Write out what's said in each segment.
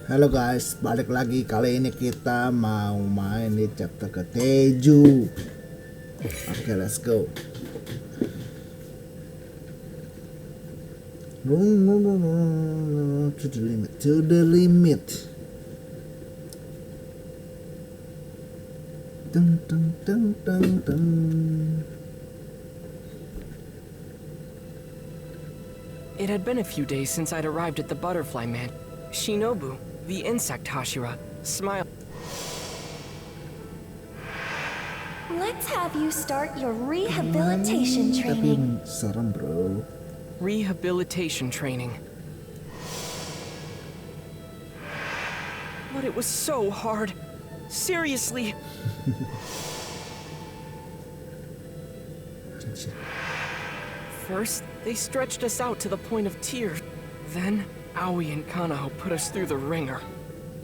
Halo guys, balik lagi. Kali ini kita mau main di chapter ke 7. Oke, let's go. To the limit, to the limit. Dun, dun, dun, dun, dun. It had been a few days since I'd arrived at the butterfly man. Shinobu, the insect Hashira, smiled. Let's have you start your rehabilitation training. Tapi serem, bro. Rehabilitation training. But it was so hard. Seriously. First, they stretched us out to the point of tears. Then, Aoi and Kanaho put us through the ringer.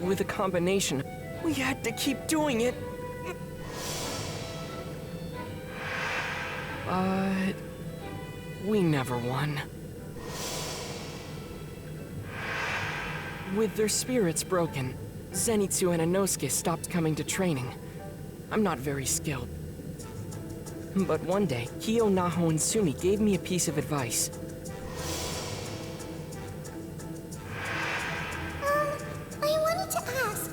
With a combination, we had to keep doing it. But we never won. With their spirits broken, Zenitsu and Inosuke stopped coming to training. I'm not very skilled. But one day, Kyo, Naho, and Sumi gave me a piece of advice. I wanted to ask,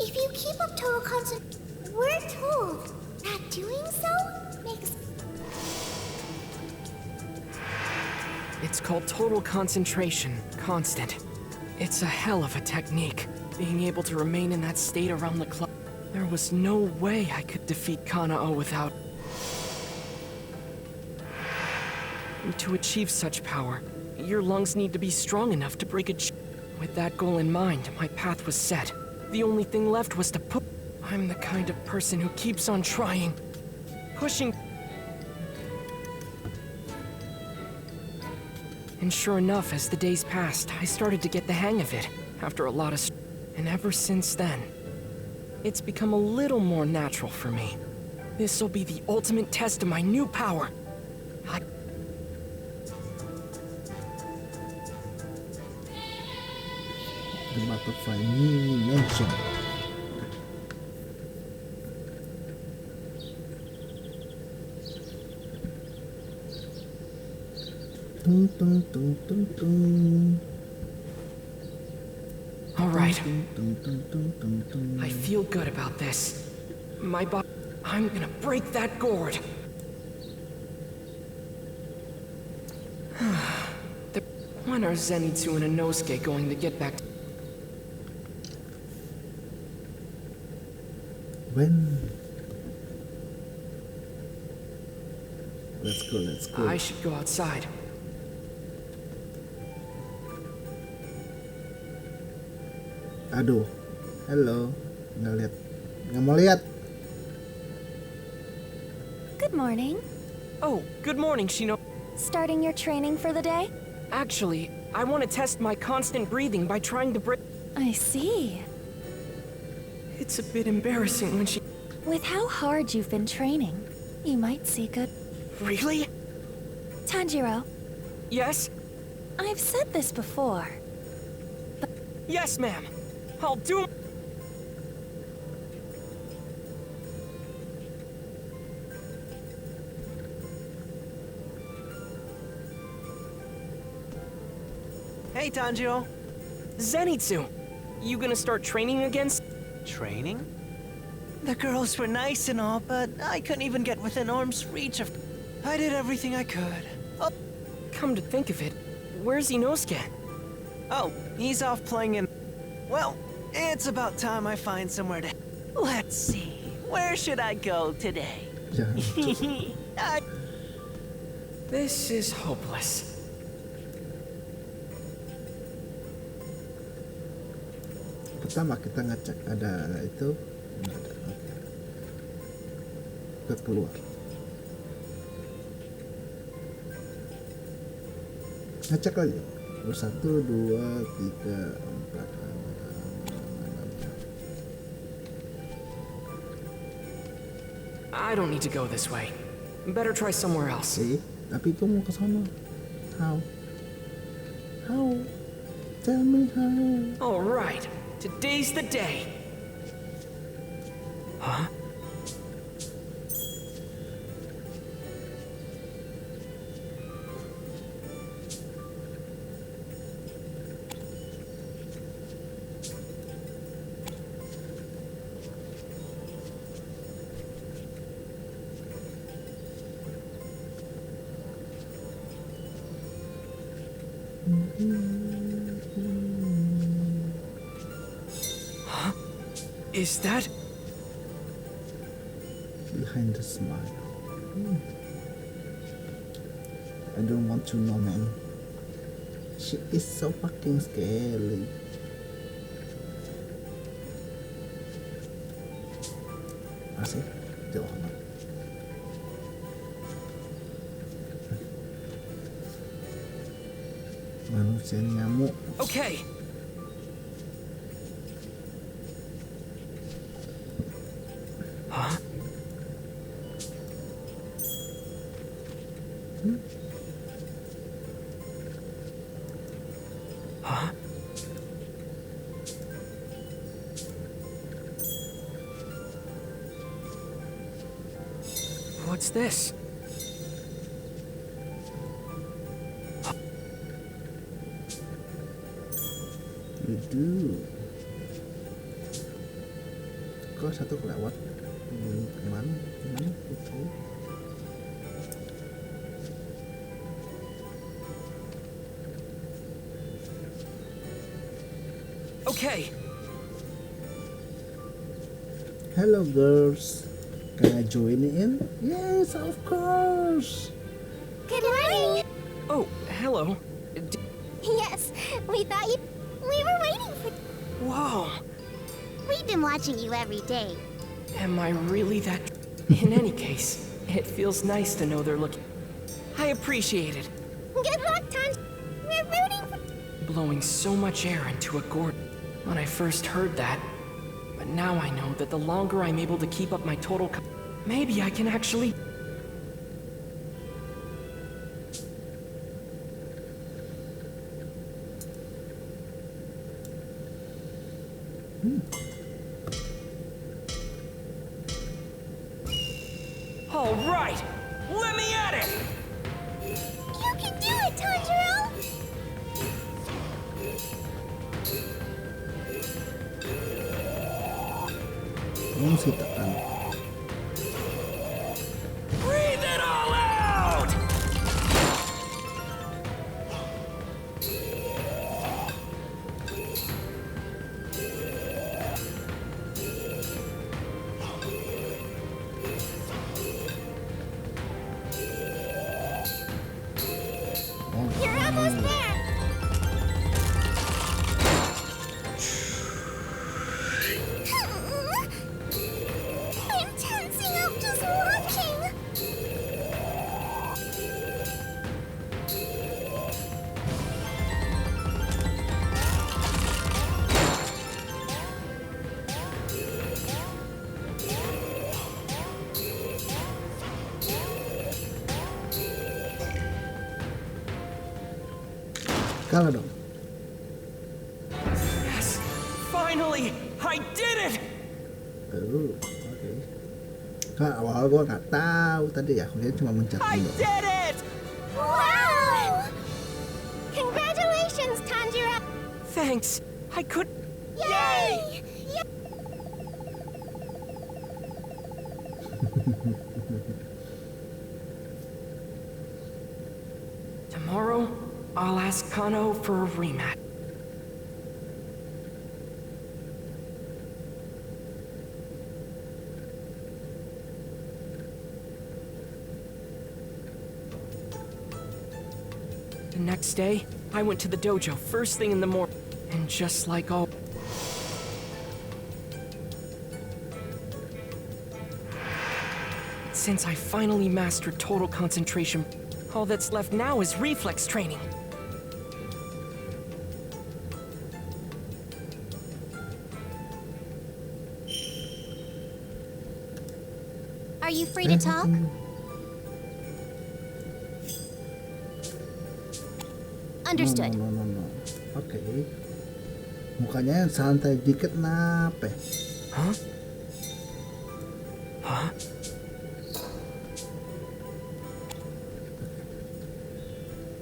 if you keep up total concentration, we're told that doing so makes... It's called total concentration, constant. It's a hell of a technique, being able to remain in that state around the clock. There was no way I could defeat Kanao without... To achieve such power, your lungs need to be strong enough to break a With that goal in mind, my path was set. The only thing left was to put... I'm the kind of person who keeps on trying. Pushing... And sure enough, as the days passed, I started to get the hang of it, after a lot of... And ever since then, it's become a little more natural for me. This'll be the ultimate test of my new power. The butterfly mini mansion. Tung, tung, tung, tung, tung. All right. Tung, tung, tung, tung, tung, tung. I feel good about this. My body... I'm gonna break that gourd. When are Zenitsu and Inosuke going to get back to... When? Let's go, let's go. I should go outside. Aduh, hello, nggak mau lihat. Good morning. Oh, good morning, Shino. Starting your training for the day? Actually, I want to test my constant breathing by trying to break... I see. It's a bit embarrassing when she... With how hard you've been training, you might see good... Really? Tanjiro, Yes? I've said this before. Yes, ma'am. I'll do... Hey, Tanjiro. Zenitsu! You gonna start training again? Training? The girls were nice and all, but I couldn't even get within arm's reach of... I did everything I could. Oh, Come to think of it, where's Inosuke? he's off playing in... Well, it's about time I find somewhere to... Let's see, where should I go today? Jangan. This is hopeless. Pertama kita ngecek ada itu, nggak ada. Oke. Kita keluar. Ngecek lagi. 1, 2, 3, 4. I don't need to go this way. Better try somewhere else. Tapi gue mau ke sana. How? Tell me how. All right. Today's the day. Huh? Huh? Is that? Behind the smile. I don't want to know, man. She is so fucking scary. Asik, jauh banget. Manusia nyamuk. Okay. Huh? Huh? What's this? You do. Kok satu kelewat? Kemana? Kemana? Itu. Okay. Hello girls. Can I join in? Yes, of course. Good morning. Oh, hello. Yes, we thought you... We were waiting for... Whoa. We've been watching you every day. Am I really that? In any case, it feels nice to know they're looking. I appreciate it. Good luck, Tan. We're rooting for... Blowing so much air into a gourd. When I first heard that. But now I know that the longer I'm able to keep up my total maybe I can actually... All right! Let me at it! You can do it, Tanjiro! Mesti tekan. Breathe it all out! You're almost there! I'm tensing up just watching! Kalah dong. Yes! Finally! I did it! Oke. Kak, awal gua nggak tahu tadi ya, dia cuma mencet I dulu. did it! Wow! Congratulations, Tanjiro! Thanks. I could... Yay! Tomorrow, I'll ask Kano for a rematch. The next day, I went to the dojo first thing in the morning, and just like all... Since I finally mastered total concentration, all that's left now is reflex training. Are you free to talk? Understood. No. Oke. Mukanya yang santai dikit nape? Huh? Huh?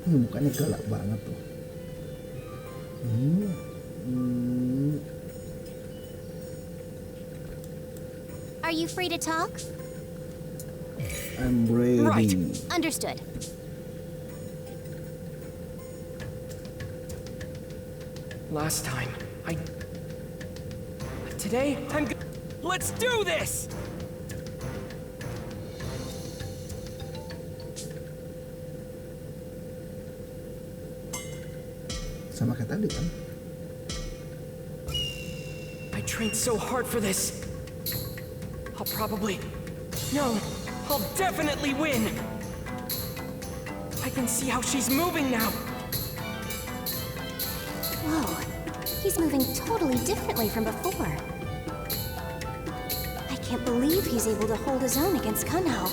Ini mukanya galak banget tuh. Are you free to talk? I'm ready. Right. Understood. Last time, Today, Let's do this! Sama kayak tadi kan? I trained so hard for this. I'll probably... No, I'll definitely win! I can see how she's moving now! Whoa, he's moving totally differently from before. I can't believe he's able to hold his own against Kunhao.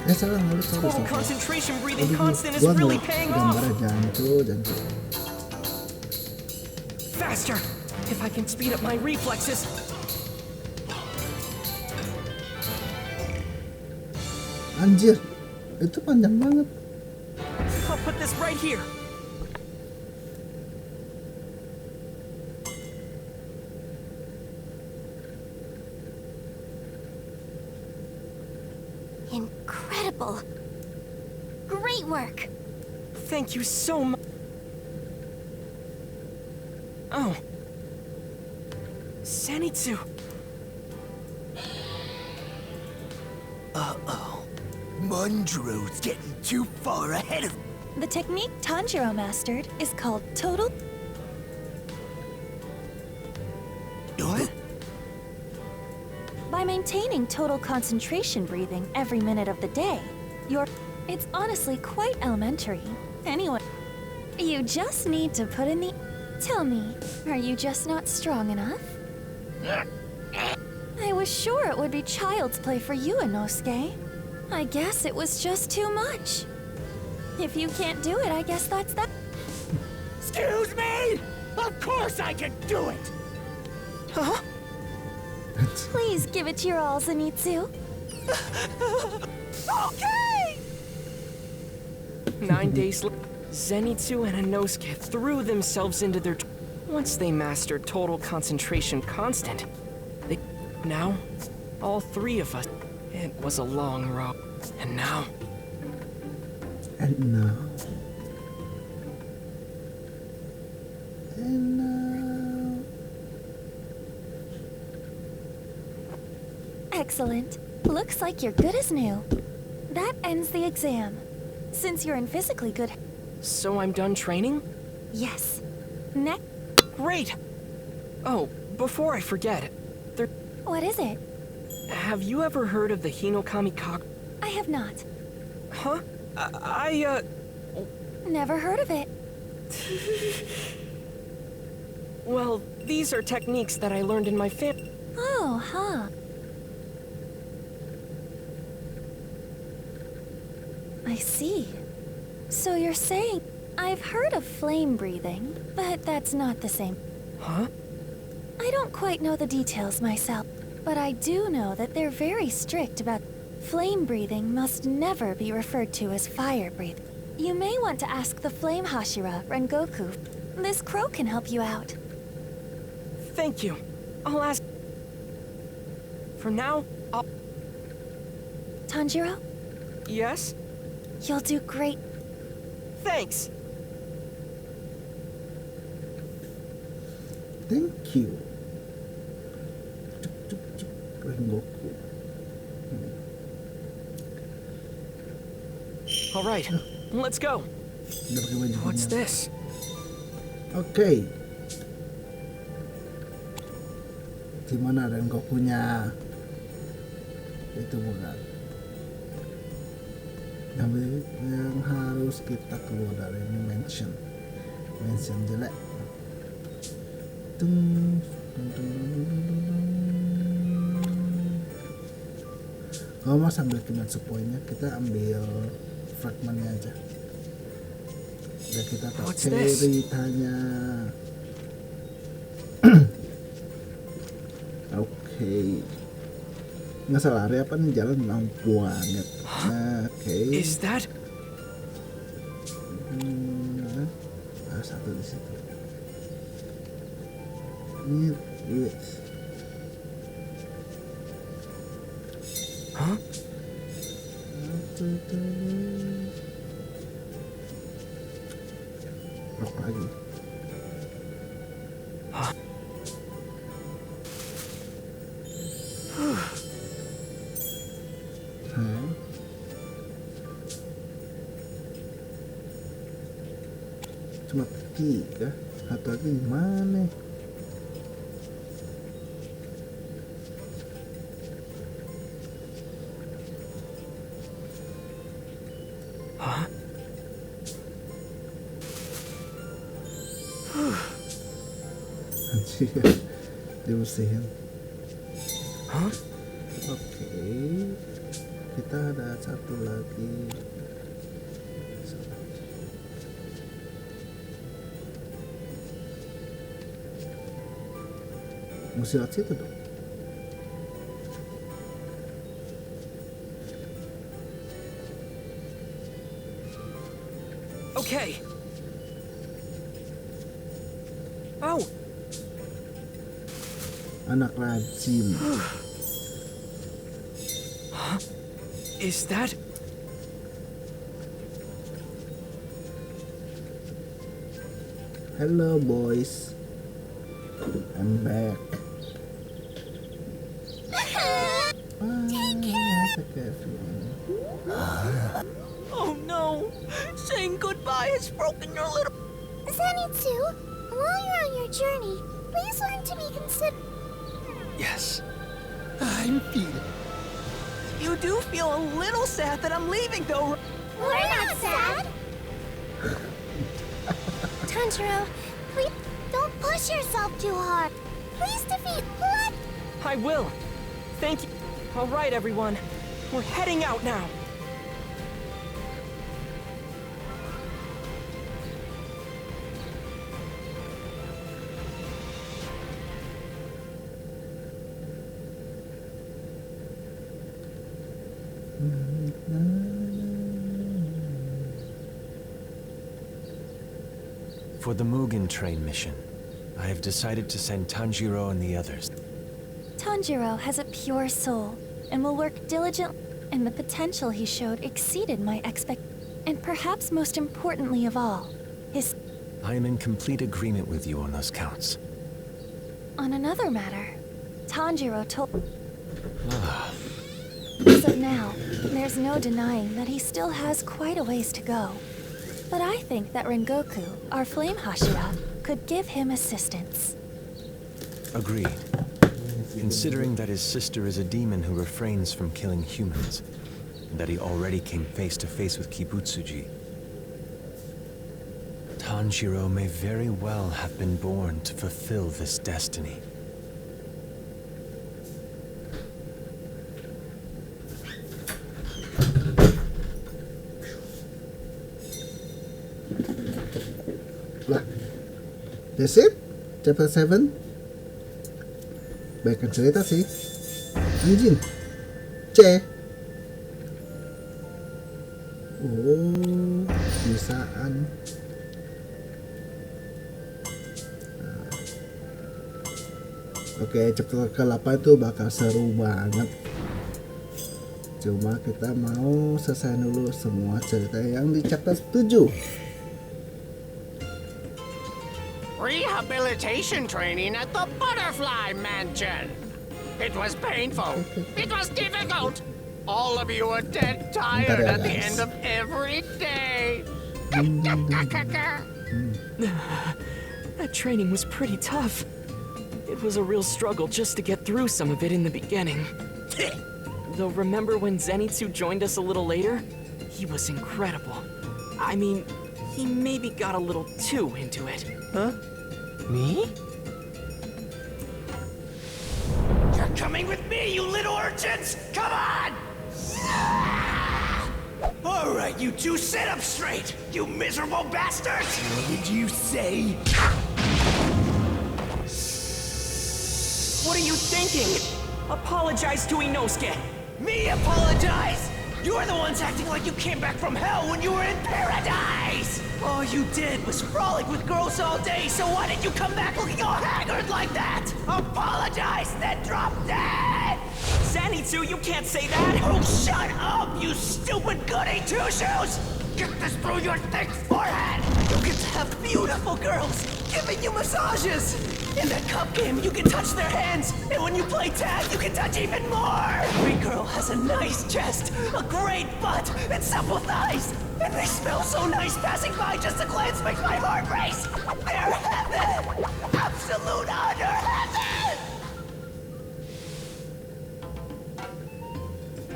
Salah ngulik, sorry. Total concentration breathing Aduh, constant is gua really ngeliat paying off! gambarnya jancu. Faster! If I can speed up my reflexes... Anjir, itu panjang banget. I'll put this right here. Incredible. Great work. Thank you so much. Oh. Zenitsu. Uh-oh. Munjoro's getting too far ahead of... The technique Tanjiro mastered is called total... What? By maintaining total concentration breathing every minute of the day, it's honestly quite elementary. Anyway, you just need to put in the... Tell me, are you just not strong enough? I was sure it would be child's play for you, Inosuke. I guess it was just too much. If you can't do it, I guess that's that. Excuse me? Of course I can do it! Huh? Please give it your all, Zenitsu. Okay! 9 days later, Zenitsu and Inosuke threw themselves into their... Once they mastered total concentration constant, now, all three of us... It was a long road. And now... And now... Excellent. Looks like you're good as new. That ends the exam. Since you're in physically good... So I'm done training? Yes. Next... Great! Oh, before I forget, What is it? have you ever heard of the Hinokami cock... I have not. Huh? Never heard of it. Well, these are techniques that I learned in my Oh, huh. I see. So you're saying... I've heard of flame breathing, but that's not the same. Huh? I don't quite know the details myself, but I do know that they're very strict about... Flame breathing must never be referred to as fire breathing. You may want to ask the Flame Hashira, Rengoku. This crow can help you out. Thank you. I'll ask... For now, I'll... Tanjiro, Yes? you'll do great. Thanks! Thank you. Rengoku. Alright, let's go. Udah pakai baju What's punya. this? Oke. Gimana Rengokunya? Itu bukan. Yang harus kita keluar dari ini mansion jelek. Tung, tung, tung, tung, tung, tung, tung. Kalau mau sambil Kimetsu poinnya kita ambil fragmennya aja. Udah kita tahu What's this? ceritanya. Oke. Nggak salah area apa nih, jalan lampu banget. Oke. Is that? Satu di situ. Ini duit. Huh? Rok lagi. Hah? Cuma 3, satu lagi gimana? Huh? Anjir, dibersihin. Huh? Oke, kita ada satu lagi. Mesti lewat situ dong. Okay. Oh, Anak rajin. is that? Hello boys, I'm back. Take care of you. Oh no! Saying goodbye has broken your little. Zenitsu, while you're on your journey, please learn to be considerate. Yes. I'm feeling. You do feel a little sad that I'm leaving, though. We're not sad. Tanjiro, please don't push yourself too hard. Please defeat Blood. I will. Thank you. All right, everyone. We're heading out now. For the Mugen Train mission, I have decided to send Tanjiro and the others. Tanjiro has a pure soul and will work diligently, and the potential he showed exceeded my and perhaps most importantly of all, his... I am in complete agreement with you on those counts. On another matter, Tanjiro told... As of now, there's no denying that he still has quite a ways to go. But I think that Rengoku, our flame Hashira, could give him assistance. Agreed. Considering that his sister is a demon who refrains from killing humans, and that he already came face to face with Kibutsuji, Tanjiro may very well have been born to fulfill this destiny. Lah, that's it? Chapter 7? Baikkan cerita sih. Anjing. C. Oh, bisaan. Nah. Oke, chapter ke-8 itu bakal seru banget. Cuma kita mau selesai dulu semua cerita yang di chapter 7. Rehabilitation training at the Butterfly Mansion. It was painful. It was difficult. All of you are dead tired at the end of every day. That training was pretty tough. It was a real struggle just to get through some of it in the beginning. Though remember when Zenitsu joined us a little later? He was incredible. I mean, he maybe got a little too into it. Huh? Me? You're coming with me, you little urchins! Come on! All right, you two, sit up straight, you miserable bastards! What did you say? What are you thinking? Apologize to Inosuke. Me apologize? You're the ones acting like you came back from hell when you were in paradise! All you did was frolic with girls all day, so why did you come back looking all haggard like that? Apologize, then drop dead! Zenitsu, you can't say that! Oh, shut up, you stupid goody two-shoes! Get this through your thick forehead! You get to have beautiful girls giving you massages! In that cup game, you can touch their hands, and when you play tag, you can touch even more! Every girl has a nice chest, a great butt, and supple thighs! And they smell so nice passing by, just a glance makes my heart race! They're heaven! Absolute utter heaven!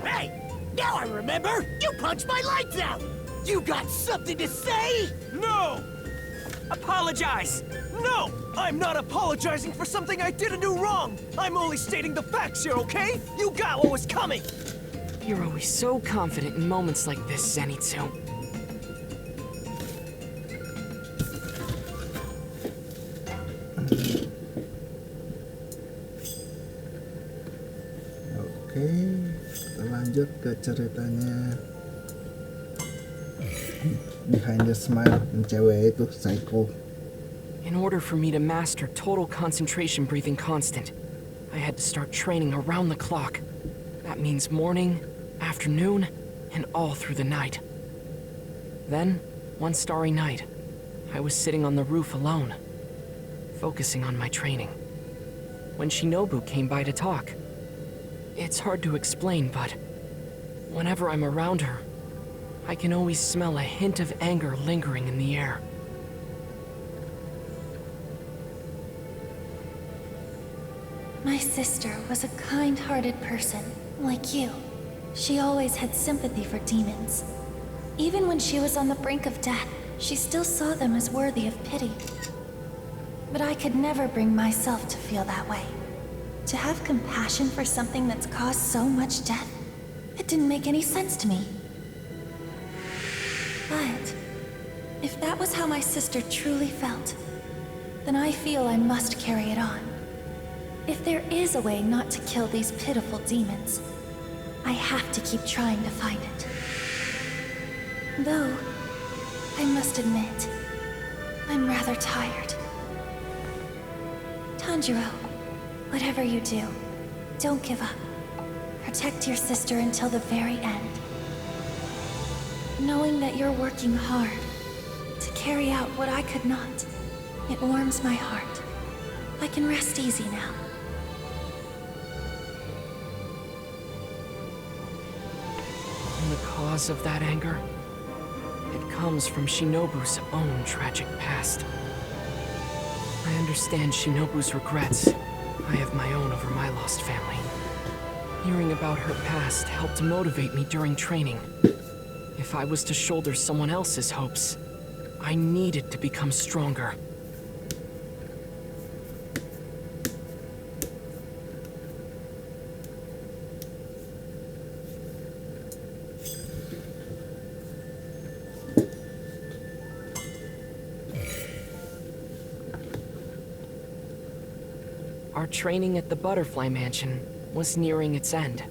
Hey! Now I remember! You punched my lights out! You got something to say? No! Apologize! No! I'm not apologizing for something I didn't do wrong! I'm only stating the facts here, okay? You got what was coming! You're always so confident in moments like this, Zenitsu. Oke, kita lanjut ke ceritanya. Behind the Smile, yang cewek itu psycho. In order for me to master total concentration breathing constant, I had to start training around the clock. That means morning, afternoon, and all through the night. Then, one starry night, I was sitting on the roof alone, focusing on my training, when Shinobu came by to talk. It's hard to explain, but whenever I'm around her, I can always smell a hint of anger lingering in the air. My sister was a kind-hearted person, like you. She always had sympathy for demons. Even when she was on the brink of death, she still saw them as worthy of pity. But I could never bring myself to feel that way. To have compassion for something that's caused so much death, it didn't make any sense to me. But if that was how my sister truly felt, then I feel I must carry it on. If there is a way not to kill these pitiful demons, I have to keep trying to find it. Though, I must admit, I'm rather tired. Tanjiro, whatever you do, don't give up. Protect your sister until the very end. Knowing that you're working hard to carry out what I could not, it warms my heart. I can rest easy now. And the cause of that anger? It comes from Shinobu's own tragic past. I understand Shinobu's regrets. I have my own over my lost family. Hearing about her past helped motivate me during training. If I was to shoulder someone else's hopes, I needed to become stronger. Our training at the Butterfly Mansion was nearing its end.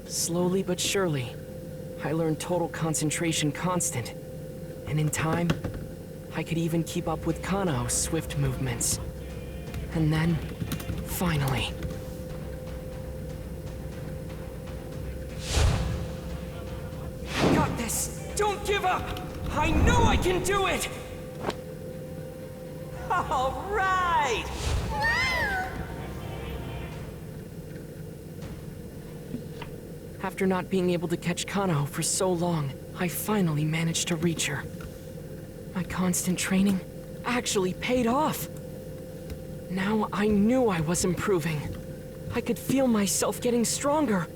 Slowly but surely, I learned total concentration constant, and in time, I could even keep up with Kanao's swift movements. And then, finally... Got this! Don't give up! I know I can do it! All right! After not being able to catch Kanao for so long, I finally managed to reach her. My constant training actually paid off. Now I knew I was improving. I could feel myself getting stronger.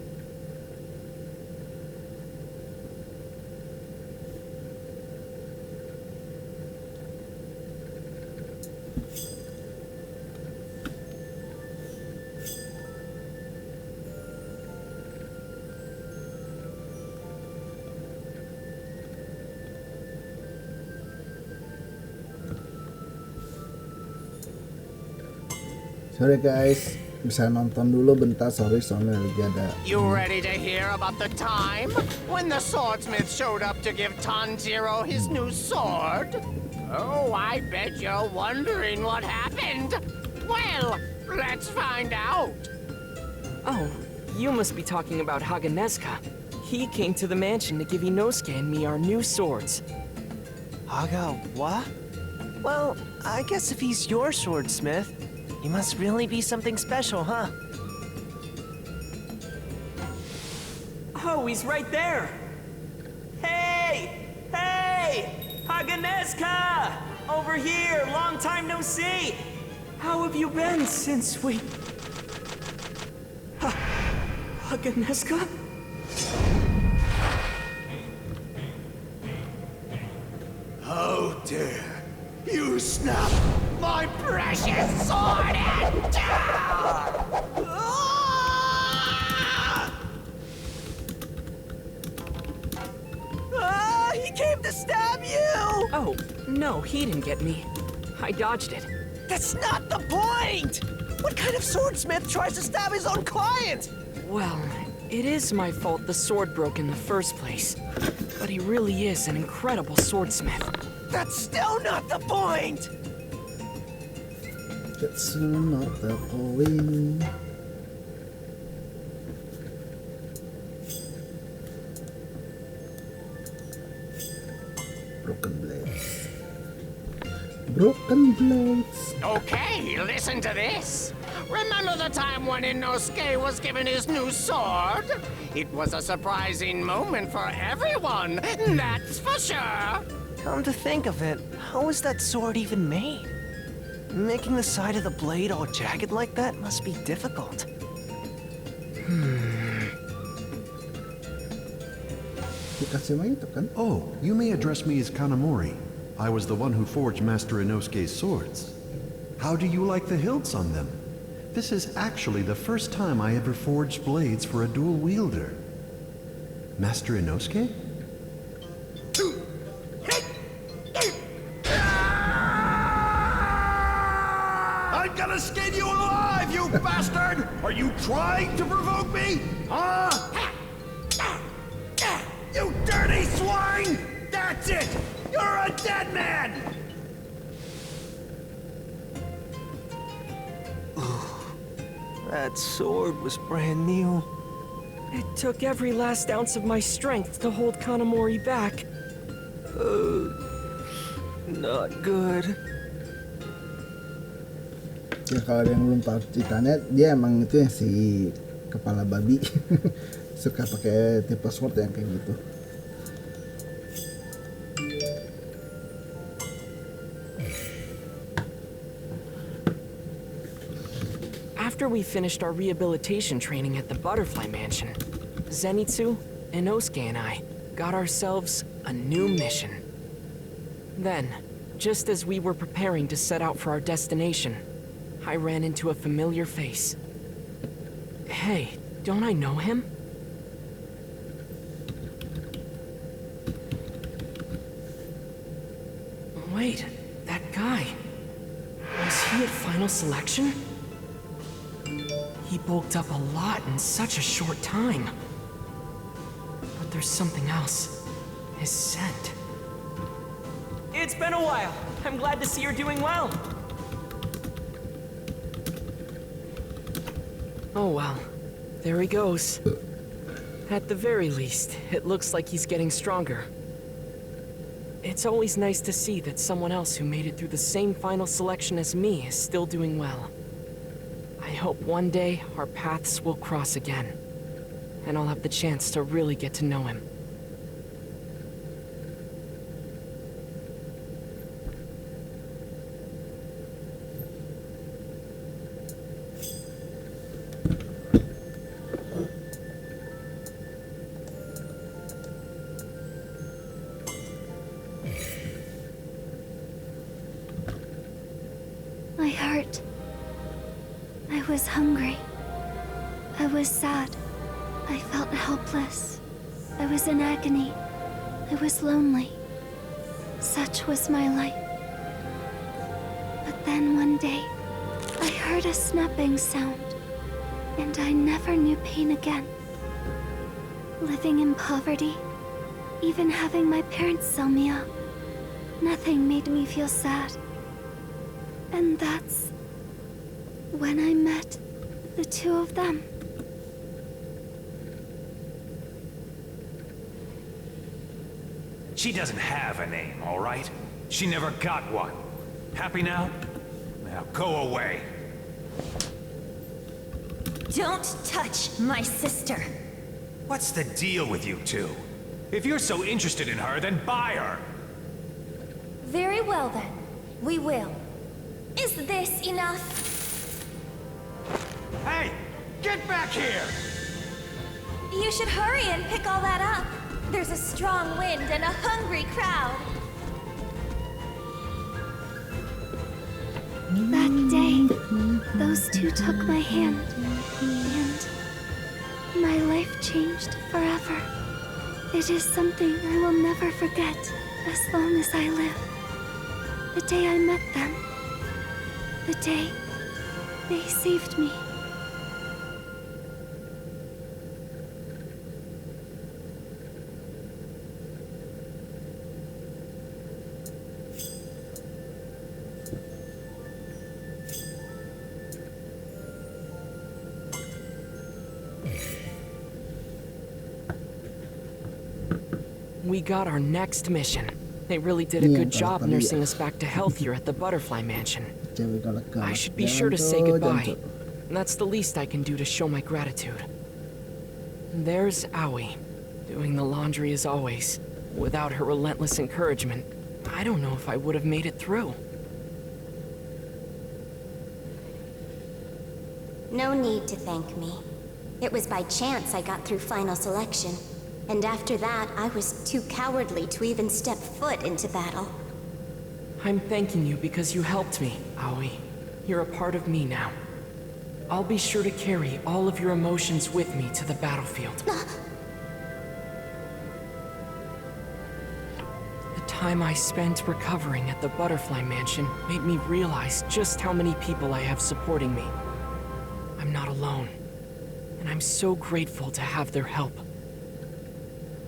Sorry guys, bisa nonton dulu bentar, sorry soalnya lagi ada. You ready to hear about the time when the swordsmith showed up to give Tanjiro his new sword? Oh, I bet you're wondering what happened. Well, let's find out. Oh, you must be talking about Haganezuka. He came to the mansion to give Inosuke and me our new swords. Haga, what? Well, I guess if he's your swordsmith, he must really be something special, huh? Oh, he's right there! Hey! Hey! Haganezuka! Over here! Long time no see! How have you been since we... Haganezuka? How dare you snap my precious sword in two! He came to stab you! Oh, no, he didn't get me. I dodged it. That's not the point! What kind of swordsmith tries to stab his own client? Well, it is my fault the sword broke in the first place. But he really is an incredible swordsmith. That's still not the point! That's not the point. Broken blades. Broken blades. Okay, listen to this. Remember the time when Inosuke was given his new sword? It was a surprising moment for everyone, that's for sure. Come to think of it, how was that sword even made? Making the side of the blade all jagged like that must be difficult. Dikasih mah itu kan? Oh, you may address me as Kanamori. I was the one who forged Master Inosuke's swords. How do you like the hilts on them? This is actually the first time I ever forged blades for a dual wielder. Master Inosuke? I'm gonna skin you alive, you bastard! Are you trying to provoke me? Huh? You dirty swine! That's it! You're a dead man! That sword was brand new. It took every last ounce of my strength to hold Kanamori back. Not good. Ya kalau ada yang belum tahu ceritanya, dia emang itu yang si kepala babi suka pakai tipe sword yang kayak gitu. After we finished our rehabilitation training at the Butterfly Mansion, Zenitsu, Inosuke, and I got ourselves a new mission. Then, just as we were preparing to set out for our destination, I ran into a familiar face. Hey, don't I know him? Wait, that guy. Was he at final selection? He bulked up a lot in such a short time. But there's something else. His scent. It's been a while. I'm glad to see you're doing well. Oh well. There he goes. At the very least, it looks like he's getting stronger. It's always nice to see that someone else who made it through the same final selection as me is still doing well. I hope one day our paths will cross again, and I'll have the chance to really get to know him. My heart. I was hungry. I was sad. I felt helpless. I was in agony. I was lonely. Such was my life. But then one day, I heard a snapping sound, and I never knew pain again. Living in poverty, even having my parents sell me up, nothing made me feel sad. And that's when I met the two of them. She doesn't have a name, all right? She never got one. Happy now? Now go away. Don't touch my sister. What's the deal with you two? If you're so interested in her, then buy her. Very well then. We will. Is this enough? Hey! Get back here! You should hurry and pick all that up. There's a strong wind and a hungry crowd. That day, those two took my hand, and my life changed forever. It is something I will never forget as long as I live. The day I met them, the day they saved me. We got our next mission. They really did a good job nursing us back to health here at the Butterfly Mansion. I should be sure to say goodbye. That's the least I can do to show my gratitude. There's Aoi, doing the laundry as always. Without her relentless encouragement, I don't know if I would have made it through. No need to thank me. It was by chance I got through final selection. And after that, I was too cowardly to even step foot into battle. I'm thanking you because you helped me, Aoi. You're a part of me now. I'll be sure to carry all of your emotions with me to the battlefield. The time I spent recovering at the Butterfly Mansion made me realize just how many people I have supporting me. I'm not alone, and I'm so grateful to have their help.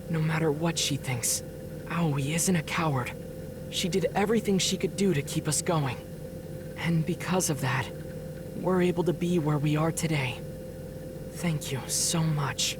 No matter what she thinks, Aoi isn't a coward. She did everything she could do to keep us going. And because of that, we're able to be where we are today. Thank you so much.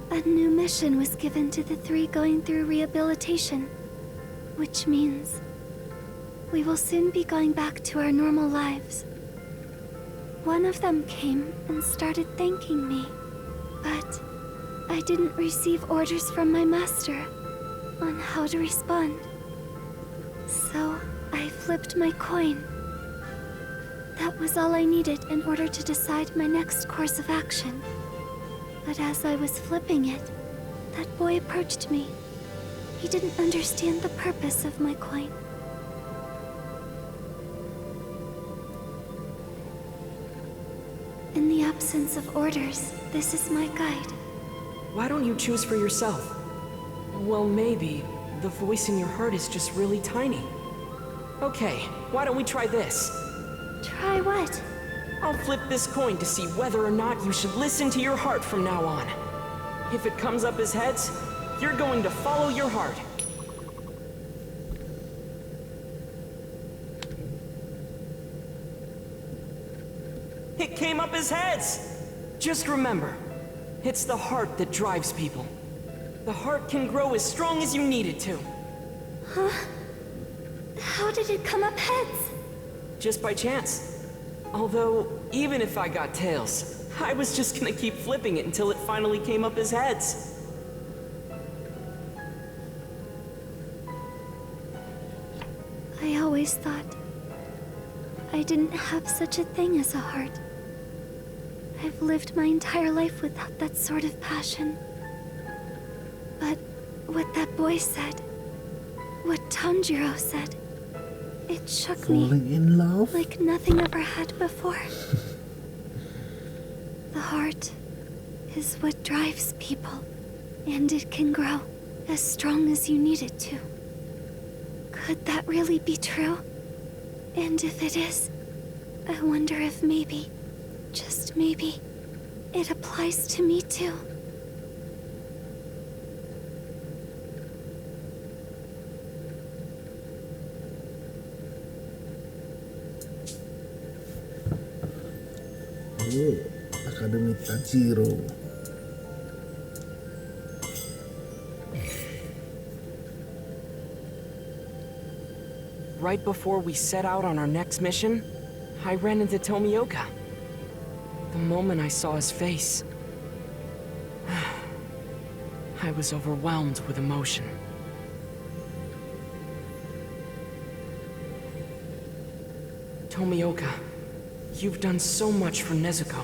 A new mission was given to the three going through rehabilitation, which means we will soon be going back to our normal lives. One of them came and started thanking me, but I didn't receive orders from my master on how to respond. So I flipped my coin. That was all I needed in order to decide my next course of action. But as I was flipping it, that boy approached me. He didn't understand the purpose of my coin. In the absence of orders, this is my guide. Why don't you choose for yourself? Well, maybe the voice in your heart is just really tiny. Okay, why don't we try this? Try what? I'll flip this coin to see whether or not you should listen to your heart from now on. If it comes up as heads, you're going to follow your heart. It came up as heads! Just remember, it's the heart that drives people. The heart can grow as strong as you need it to. Huh? How did it come up heads? Just by chance. Although, even if I got tails, I was just gonna keep flipping it until it finally came up as heads. I always thought I didn't have such a thing as a heart. I've lived my entire life without that sort of passion. But what that boy said, what Tanjiro said. It shook Falling me in love? like nothing ever had before. The heart is what drives people, and it can grow as strong as you need it to. Could that really be true? And if it is, I wonder if maybe, just maybe, it applies to me too. Oh, Akademi Tanjiro. Right before we set out on our next mission, I ran into Tomioka. The moment I saw his face, I was overwhelmed with emotion. Tomioka, you've done so much for Nezuko.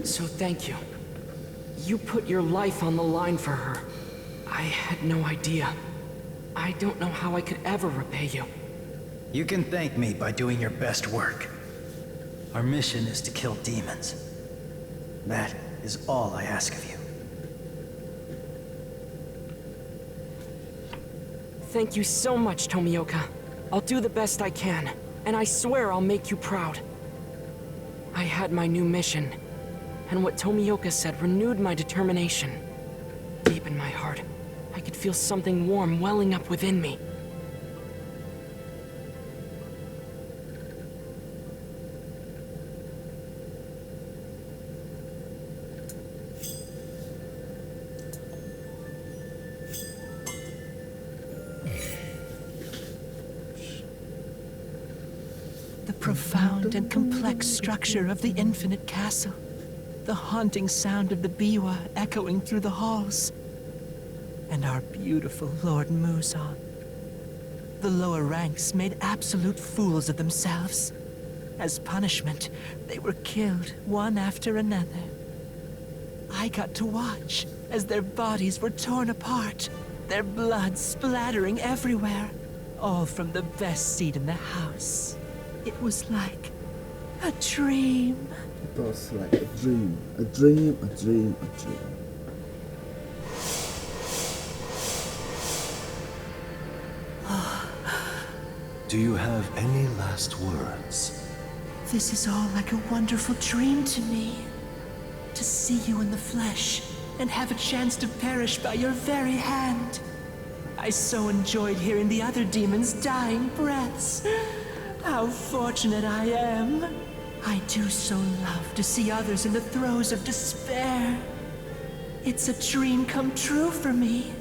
So thank you. You put your life on the line for her. I had no idea. I don't know how I could ever repay you. You can thank me by doing your best work. Our mission is to kill demons. That is all I ask of you. Thank you so much, Tomioka. I'll do the best I can, and I swear I'll make you proud. I had my new mission, and what Tomioka said renewed my determination. Deep in my heart, I could feel something warm welling up within me. The profound and complex structure of the infinite castle. The haunting sound of the biwa echoing through the halls. And our beautiful Lord Muzan. The lower ranks made absolute fools of themselves. As punishment, they were killed one after another. I got to watch as their bodies were torn apart, their blood splattering everywhere, all from the best seat in the house. It was like a dream. It was like a dream, a dream, a dream, a dream. Do you have any last words? This is all like a wonderful dream to me. To see you in the flesh and have a chance to perish by your very hand. I so enjoyed hearing the other demons' dying breaths. How fortunate I am. I do so love to see others in the throes of despair. It's a dream come true for me.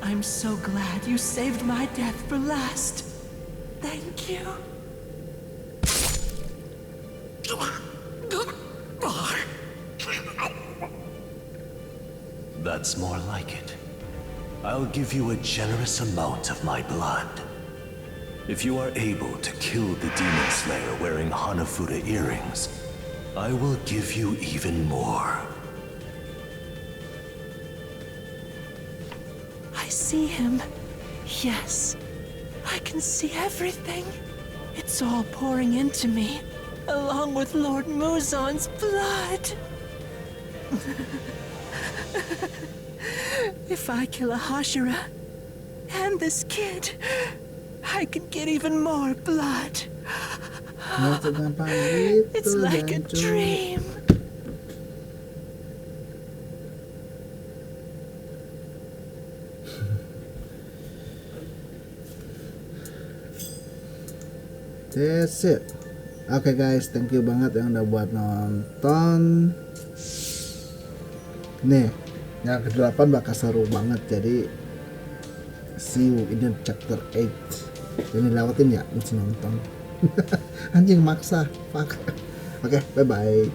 I'm so glad you saved my death for last. Thank you. That's more like it. I'll give you a generous amount of my blood. If you are able to kill the Demon Slayer wearing Hanafuda earrings, I will give you even more. I see him. Yes. I can see everything. It's all pouring into me, along with Lord Muzan's blood. If I kill a Hashira and this kid, I can get even more blood. It's like a dream. That's it. Oke guys, thank you banget yang udah buat nonton. Nih, yang ke-8 bakal seru banget. Jadi see you in the chapter 8. Ini lewatin ya, mesti nonton. Anjing maksa. Fuck. Oke, bye bye.